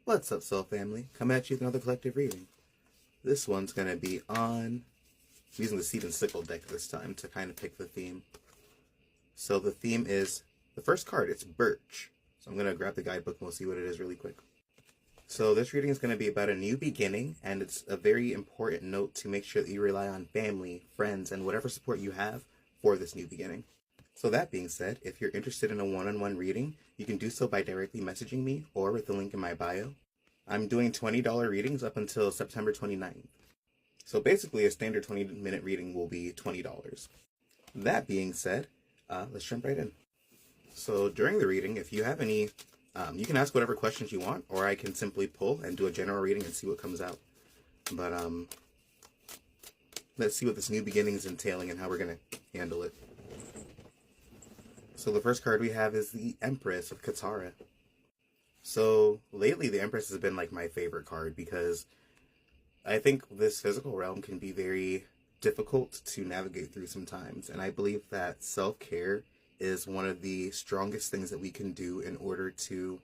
What's up, Soul Family? Coming at you with another collective reading. This one's going to be on... I'm using the Seed and Sickle deck this time to kind of pick the theme. So the theme is... the first card, it's Birch. So I'm going to grab the guidebook and we'll see what it is really quick. So this reading is going to be about a new beginning, and it's a very important note to make sure that you rely on family, friends, and whatever support you have for this new beginning. So that being said, if you're interested in a one-on-one reading, you can do so by directly messaging me or with the link in my bio. I'm doing $20 readings up until September 29th. So basically a standard 20-minute reading will be $20. That being said, let's jump right in. So during the reading, if you have any, you can ask whatever questions you want, or I can simply pull and do a general reading and see what comes out. But let's see what this new beginning is entailing and how we're going to handle it. So the first card we have is the Empress of Katara. So lately the Empress has been like my favorite card because I think this physical realm can be very difficult to navigate through sometimes. And I believe that self-care is one of the strongest things that we can do in order to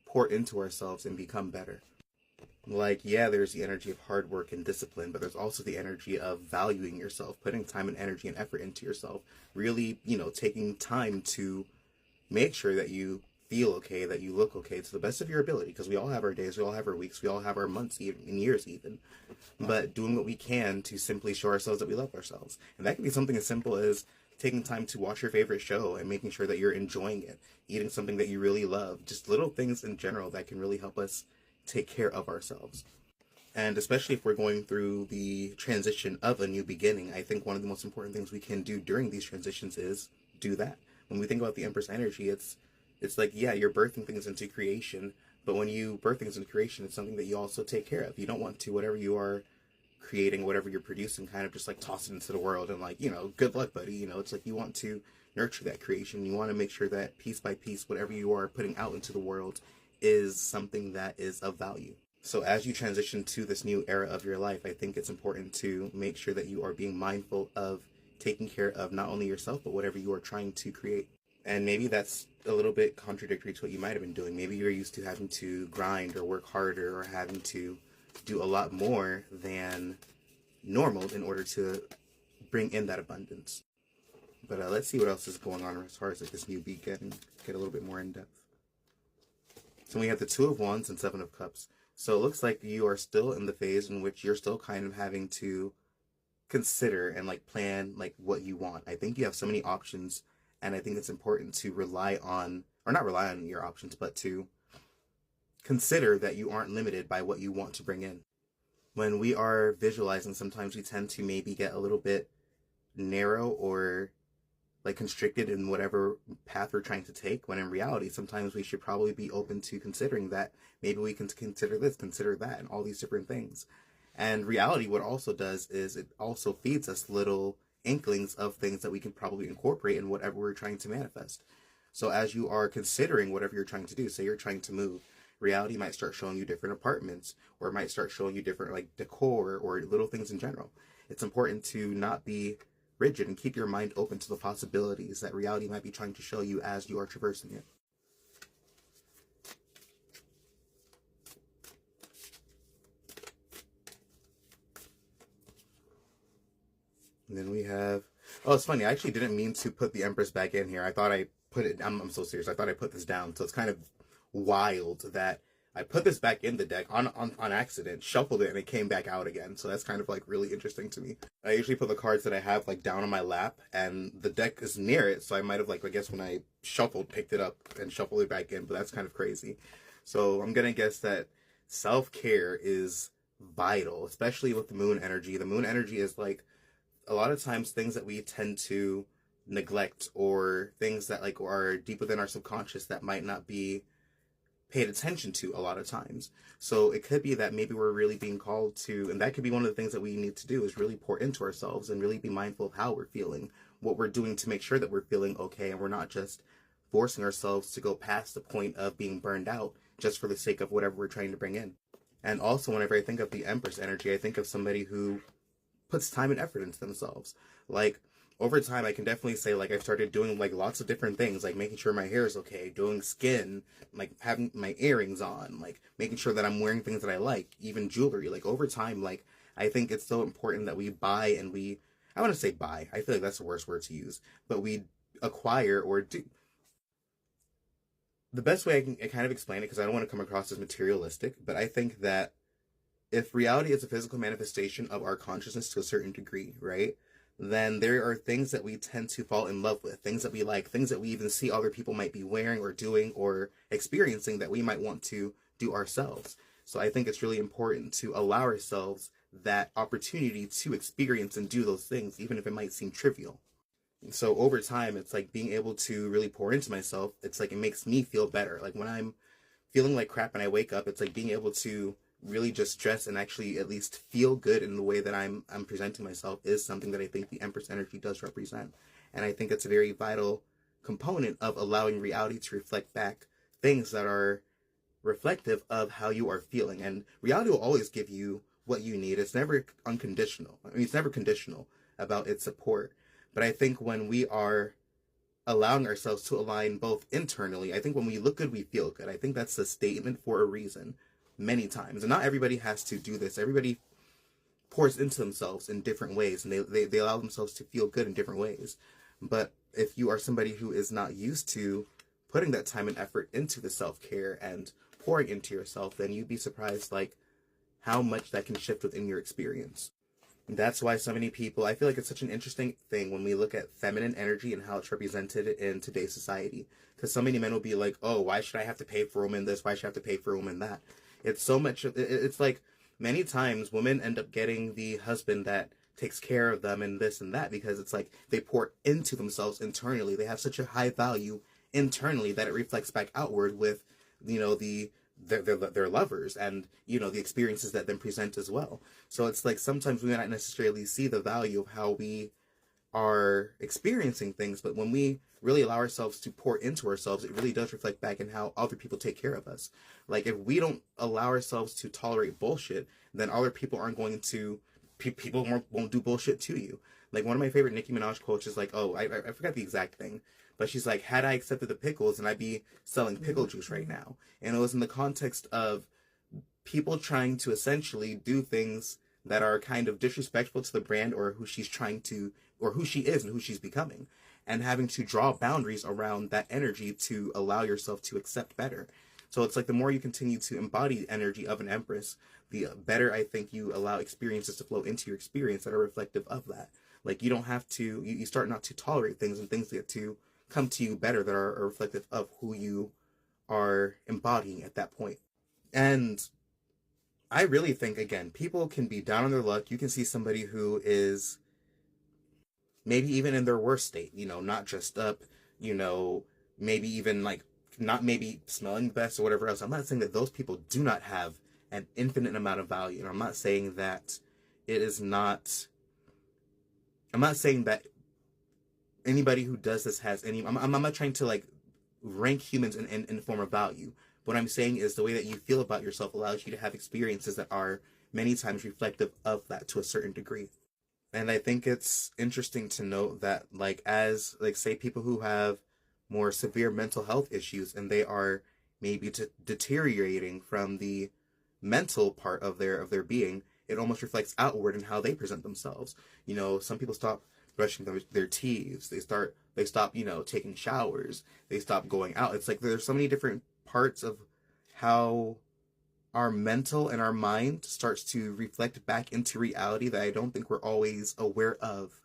pour into ourselves and become better. Like, yeah, there's the energy of hard work and discipline, but there's also the energy of valuing yourself, putting time and energy and effort into yourself, really, taking time to make sure that you feel okay, that you look okay to the best of your ability, because we all have our days, we all have our weeks, we all have our months, even and years even, but doing what we can to simply show ourselves that we love ourselves. And that can be something as simple as taking time to watch your favorite show and making sure that you're enjoying it, eating something that you really love, just little things in general that can really help us take care of ourselves. And especially if we're going through the transition of a new beginning, I think one of the most important things we can do during these transitions is do that. When we think about the Empress energy, it's like, yeah, you're birthing things into creation, but when you birth things into creation, it's something that you also take care of. You don't want to, whatever you are creating, whatever you're producing, kind of just like toss it into the world and like, good luck, buddy. It's like you want to nurture that creation. You want to make sure that piece by piece, whatever you are putting out into the world is something that is of value. So as you transition to this new era of your life, I think it's important to make sure that you are being mindful of taking care of not only yourself, but whatever you are trying to create. And maybe that's a little bit contradictory to what you might have been doing. Maybe you're used to having to grind or work harder or having to do a lot more than normal in order to bring in that abundance. But let's see what else is going on as far as like this new beginning, get a little bit more in depth. So we have the Two of Wands and Seven of Cups. So it looks like you are still in the phase in which you're still kind of having to consider and like plan like what you want. I think you have so many options, and I think it's important to rely on, or not rely on your options, but to consider that you aren't limited by what you want to bring in. When we are visualizing, sometimes we tend to maybe get a little bit narrow or like constricted in whatever path we're trying to take, when in reality, sometimes we should probably be open to considering that maybe we can consider this, consider that, and all these different things. And reality, what also does is it also feeds us little inklings of things that we can probably incorporate in whatever we're trying to manifest. So as you are considering whatever you're trying to do, say you're trying to move, reality might start showing you different apartments, or it might start showing you different like decor or little things in general. It's important to not be rigid and keep your mind open to the possibilities that reality might be trying to show you as you are traversing it. And then we have, oh, it's funny, I actually didn't mean to put the Empress back in here. I thought I put it, I'm so serious, I thought I put this down. So it's kind of wild that I put this back in the deck on accident, shuffled it, and it came back out again. So that's kind of like really interesting to me. I usually put the cards that I have like down on my lap, and the deck is near it. So I might have like, I guess when I shuffled, picked it up and shuffled it back in, but that's kind of crazy. So I'm going to guess that self-care is vital, especially with the moon energy. The moon energy is like a lot of times things that we tend to neglect, or things that like are deep within our subconscious that might not be paid attention to a lot of times. So it could be that maybe we're really being called to, and that could be one of the things that we need to do, is really pour into ourselves and really be mindful of how we're feeling, what we're doing to make sure that we're feeling okay, and we're not just forcing ourselves to go past the point of being burned out just for the sake of whatever we're trying to bring in. And also, whenever I think of the Empress energy, I think of somebody who puts time and effort into themselves. Like, over time, I can definitely say, like, I've started doing, like, lots of different things, like making sure my hair is okay, doing skin, like having my earrings on, like making sure that I'm wearing things that I like, even jewelry. Like, over time, like, I think it's so important that we buy and we, I want to say buy, I feel like that's the worst word to use, but we acquire or do. The best way I can kind of explain it, because I don't want to come across as materialistic, but I think that if reality is a physical manifestation of our consciousness to a certain degree, right? Then there are things that we tend to fall in love with, things that we like, things that we even see other people might be wearing or doing or experiencing that we might want to do ourselves. So I think it's really important to allow ourselves that opportunity to experience and do those things, even if it might seem trivial. So over time, it's like being able to really pour into myself. It's like it makes me feel better. Like when I'm feeling like crap and I wake up, it's like being able to really just dress and actually at least feel good in the way that I'm presenting myself is something that I think the Empress energy does represent. And I think it's a very vital component of allowing reality to reflect back things that are reflective of how you are feeling. And reality will always give you what you need. It's never unconditional. I mean, it's never conditional about its support. But I think when we are allowing ourselves to align both internally, I think when we look good, we feel good. I think that's a statement for a reason many times. And not everybody has to do this. Everybody pours into themselves in different ways, and they allow themselves to feel good in different ways. But if you are somebody who is not used to putting that time and effort into the self-care and pouring into yourself, then you'd be surprised like how much that can shift within your experience. That's why so many people, I feel like it's such an interesting thing when we look at feminine energy and how it's represented in today's society. Because so many men will be like, oh, why should I have to pay for a woman this? Why should I have to pay for a woman that? It's so much, it's like many times women end up getting the husband that takes care of them and this and that because it's like they pour into themselves internally. They have such a high value internally that it reflects back outward with, you know, their lovers and, you know, the experiences that then present as well. So it's like sometimes we may not necessarily see the value of how we are experiencing things, but when we really allow ourselves to pour into ourselves, it really does reflect back in how other people take care of us. Like if we don't allow ourselves to tolerate bullshit, then other people aren't going to, people won't do bullshit to you. Like one of my favorite Nicki Minaj quotes is like, oh, I forgot the exact thing, but she's like, had I accepted the pickles, then I'd be selling pickle juice right now. And it was in the context of people trying to essentially do things that are kind of disrespectful to the brand or who she's trying to, or who she is and who she's becoming, and having to draw boundaries around that energy to allow yourself to accept better. So it's like the more you continue to embody the energy of an empress, the better I think you allow experiences to flow into your experience that are reflective of that. Like you don't have to, you start not to tolerate things and things get to come to you better that are reflective of who you are embodying at that point. And I really think, again, people can be down on their luck. You can see somebody who is maybe even in their worst state, you know, not dressed up, you know, maybe even like not maybe smelling the best or whatever else. I'm not saying that those people do not have an infinite amount of value. And I'm not saying that it is not, I'm not saying that anybody who does this has any, I'm not trying to like rank humans in the form of value. What I'm saying is the way that you feel about yourself allows you to have experiences that are many times reflective of that to a certain degree. And I think it's interesting to note that like as like say people who have more severe mental health issues and they are maybe deteriorating from the mental part of their being, it almost reflects outward in how they present themselves. You know, some people stop brushing their teeth, they stop, you know, taking showers, they stop going out. It's like there's so many different parts of how our mental and our mind starts to reflect back into reality that I don't think we're always aware of.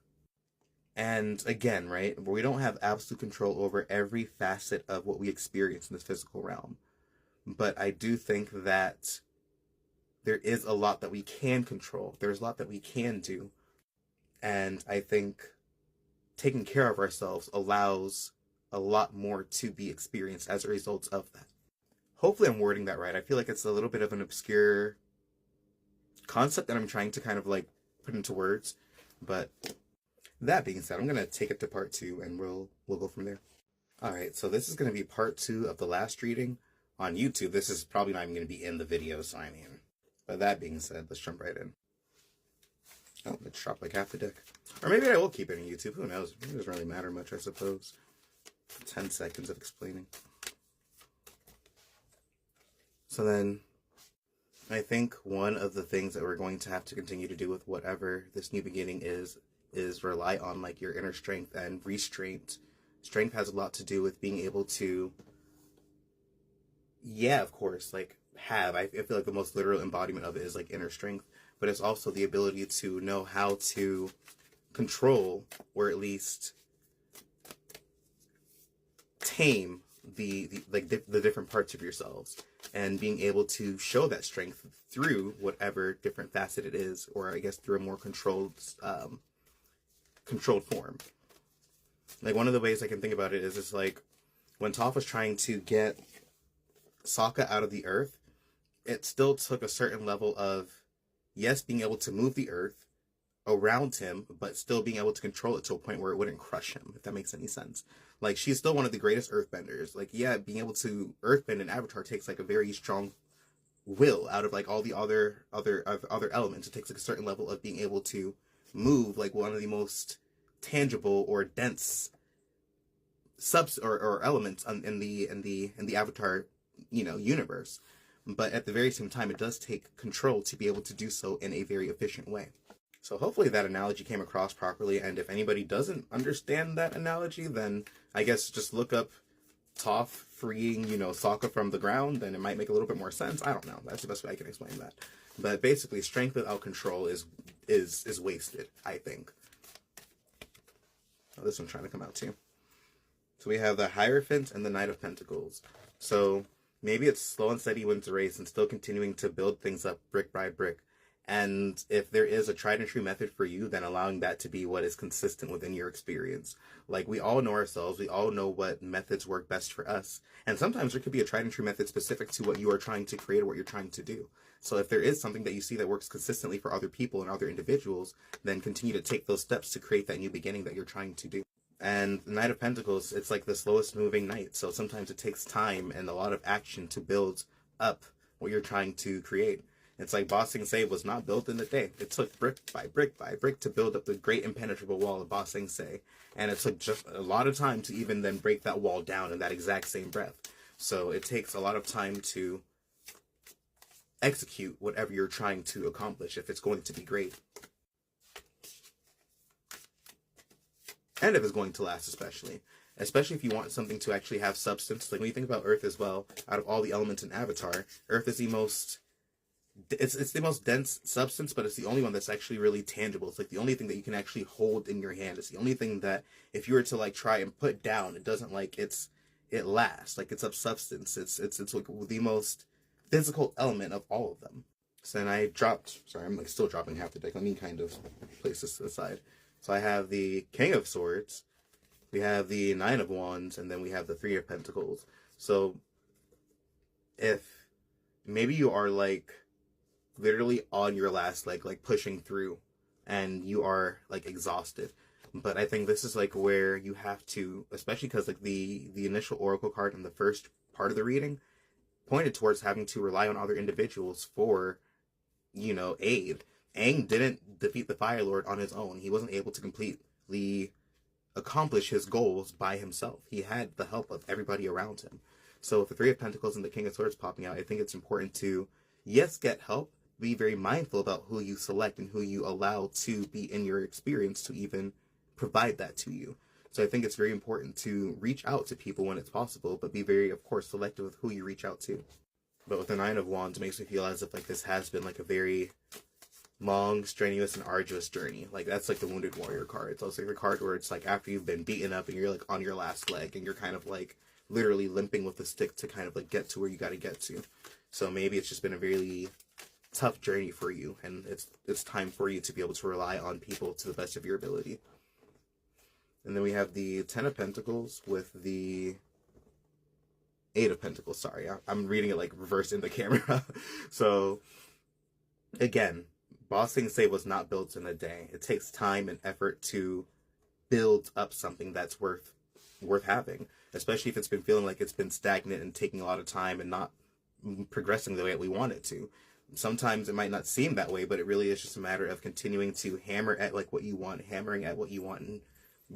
And again, right, we don't have absolute control over every facet of what we experience in this physical realm. But I do think that there is a lot that we can control. There's a lot that we can do. And I think taking care of ourselves allows a lot more to be experienced as a result of that. Hopefully I'm wording that right. I feel like it's a little bit of an obscure concept that I'm trying to kind of like put into words. But that being said, I'm going to take it to part 2 and we'll go from there. All right, so this is going to be part 2 of the last reading on YouTube. This is probably not even going to be in the video, so I mean. But that being said, let's jump right in. Oh, it dropped like half the deck. Or maybe I will keep it on YouTube. Who knows? It doesn't really matter much, I suppose. 10 seconds of explaining. So then, I think one of the things that we're going to have to continue to do with whatever this new beginning is rely on like your inner strength and restraint. Strength has a lot to do with being able to, yeah, of course, like I feel like the most literal embodiment of it is like inner strength, but it's also the ability to know how to control, or at least tame the different parts of yourselves, and being able to show that strength through whatever different facet it is, or I guess through a more controlled form. Like one of the ways I can think about it is it's like when Toph was trying to get Sokka out of the earth, it still took a certain level of, yes, being able to move the earth around him, but still being able to control it to a point where it wouldn't crush him, if that makes any sense. Like, she's still one of the greatest earthbenders. Like, yeah, being able to earthbend an avatar takes like a very strong will out of like all the other elements. It takes like a certain level of being able to move like one of the most tangible or dense or elements in the avatar, universe. But at the very same time, it does take control to be able to do so in a very efficient way. So hopefully that analogy came across properly, and if anybody doesn't understand that analogy, then I guess just look up Toph freeing, Sokka from the ground, then it might make a little bit more sense. I don't know. That's the best way I can explain that. But basically, strength without control is wasted, I think. Oh, this one's trying to come out too. So we have the Hierophant and the Knight of Pentacles. So maybe it's slow and steady wins the race and still continuing to build things up brick by brick. And if there is a tried and true method for you, then allowing that to be what is consistent within your experience. Like, we all know ourselves. We all know what methods work best for us. And sometimes there could be a tried and true method specific to what you are trying to create or what you're trying to do. So if there is something that you see that works consistently for other people and other individuals, then continue to take those steps to create that new beginning that you're trying to do. And the Knight of Pentacles, it's like the slowest moving knight. So sometimes it takes time and a lot of action to build up what you're trying to create. It's like Ba Sing Se was not built in a day. It took brick by brick by brick to build up the great impenetrable wall of Ba Sing Se. And it took just a lot of time to even then break that wall down in that exact same breath. So it takes a lot of time to execute whatever you're trying to accomplish if it's going to be great. And if it's going to last, especially if you want something to actually have substance. Like when you think about Earth as well, out of all the elements in Avatar, Earth is the most, it's the most dense substance, but it's the only one that's actually really tangible. It's like the only thing that you can actually hold in your hand. It's the only thing that if you were to like try and put down, it doesn't like it lasts. Like it's of substance. It's like the most physical element of all of them. So then I dropped, sorry, I'm like still dropping half the deck. Let me kind of place this aside. So I have the King of Swords, we have the Nine of Wands, and then we have the Three of Pentacles. So if maybe you are like literally on your last leg, like pushing through, and you are like exhausted, but I think this is like where you have to, especially because like the initial Oracle card in the first part of the reading pointed towards having to rely on other individuals for, aid. Aang didn't defeat the Fire Lord on his own. He wasn't able to completely accomplish his goals by himself. He had the help of everybody around him. So with the Three of Pentacles and the King of Swords popping out, I think it's important to, yes, get help, be very mindful about who you select and who you allow to be in your experience to even provide that to you. So I think it's very important to reach out to people when it's possible, but be very, of course, selective with who you reach out to. But with the Nine of Wands, it makes me feel as if like this has been like a very long, strenuous, and arduous journey. Like that's like the Wounded Warrior card. So it's like the card where it's like after you've been beaten up and you're like on your last leg and you're kind of like literally limping with the stick to kind of like get to where you got to get to. So maybe it's just been a really tough journey for you, and it's time for you to be able to rely on people to the best of your ability. And then we have the Ten of Pentacles with the Eight of Pentacles. Sorry, I'm reading it like reversed in the camera. So again, Ba Sing Se was not built in a day. It takes time and effort to build up something that's worth having, especially if it's been feeling like it's been stagnant and taking a lot of time and not progressing the way that we want it to. sometimes it might not seem that way, but it really is just a matter of continuing to hammer at like what you want, hammering at what you want, and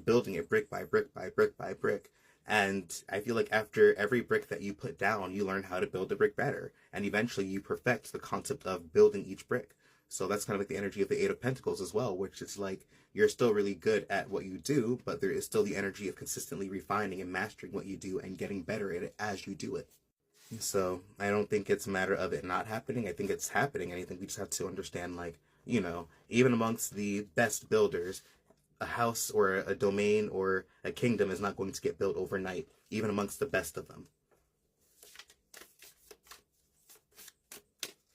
building it brick by brick by brick by brick. And I feel like after every brick that you put down, you learn how to build a brick better, and eventually you perfect the concept of building each brick. So that's kind of like the energy of the Eight of Pentacles as well, which is like you're still really good at what you do, but there is still the energy of consistently refining and mastering what you do and getting better at it as you do it. So I don't think it's a matter of it not happening. I think it's happening. And I think we just have to understand, like, even amongst the best builders, a house or a domain or a kingdom is not going to get built overnight, even amongst the best of them.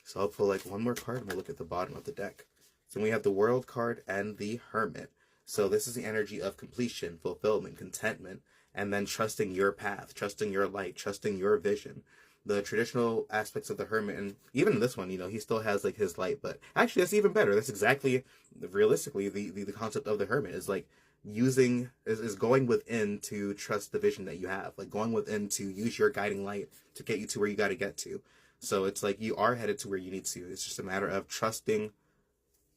So I'll pull like one more card and we'll look at the bottom of the deck. So we have the World card and the Hermit. So this is the energy of completion, fulfillment, contentment, and then trusting your path, trusting your light, trusting your vision. The traditional aspects of the Hermit, and even this one, he still has like his light, but actually that's even better. That's exactly, realistically, the concept of the Hermit is like is going within to trust the vision that you have, like going within to use your guiding light to get you to where you got to get to. So it's like you are headed to where you need to. It's just a matter of trusting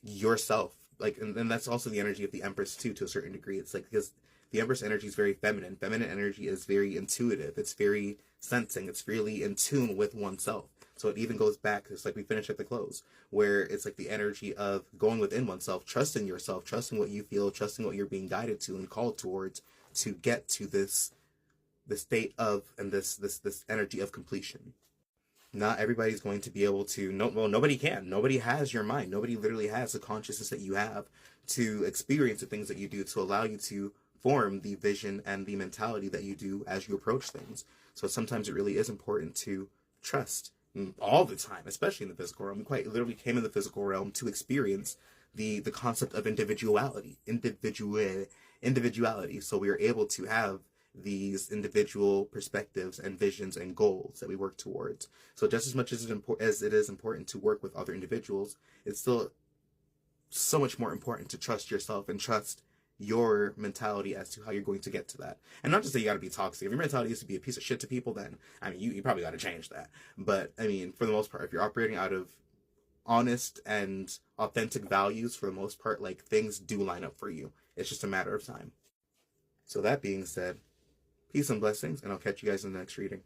yourself. Like, and that's also the energy of the Empress too, to a certain degree. It's like, because the Empress energy is very feminine. Feminine energy is very intuitive. It's very sensing. It's really in tune with oneself. So it even goes back, it's like we finished at the close, where it's like the energy of going within oneself, trusting yourself, trusting what you feel, trusting what you're being guided to and called towards to get to this state of, and this energy of completion. Not everybody's going to be able to, no, well, nobody can. Nobody has your mind. Nobody literally has the consciousness that you have to experience the things that you do, to allow you to form the vision and the mentality that you do as you approach things. So sometimes it really is important to trust all the time, especially in the physical realm. We quite literally came in the physical realm to experience the concept of individuality. So we are able to have these individual perspectives and visions and goals that we work towards. So just as much as it is important to work with other individuals, it's still so much more important to trust yourself and trust your mentality as to how you're going to get to that. And not just that you got to be toxic. If your mentality is to be a piece of shit to people, then, I mean, you probably got to change that. But, I mean, for the most part, if you're operating out of honest and authentic values, for the most part, like, things do line up for you. It's just a matter of time. So that being said, peace and blessings, and I'll catch you guys in the next reading.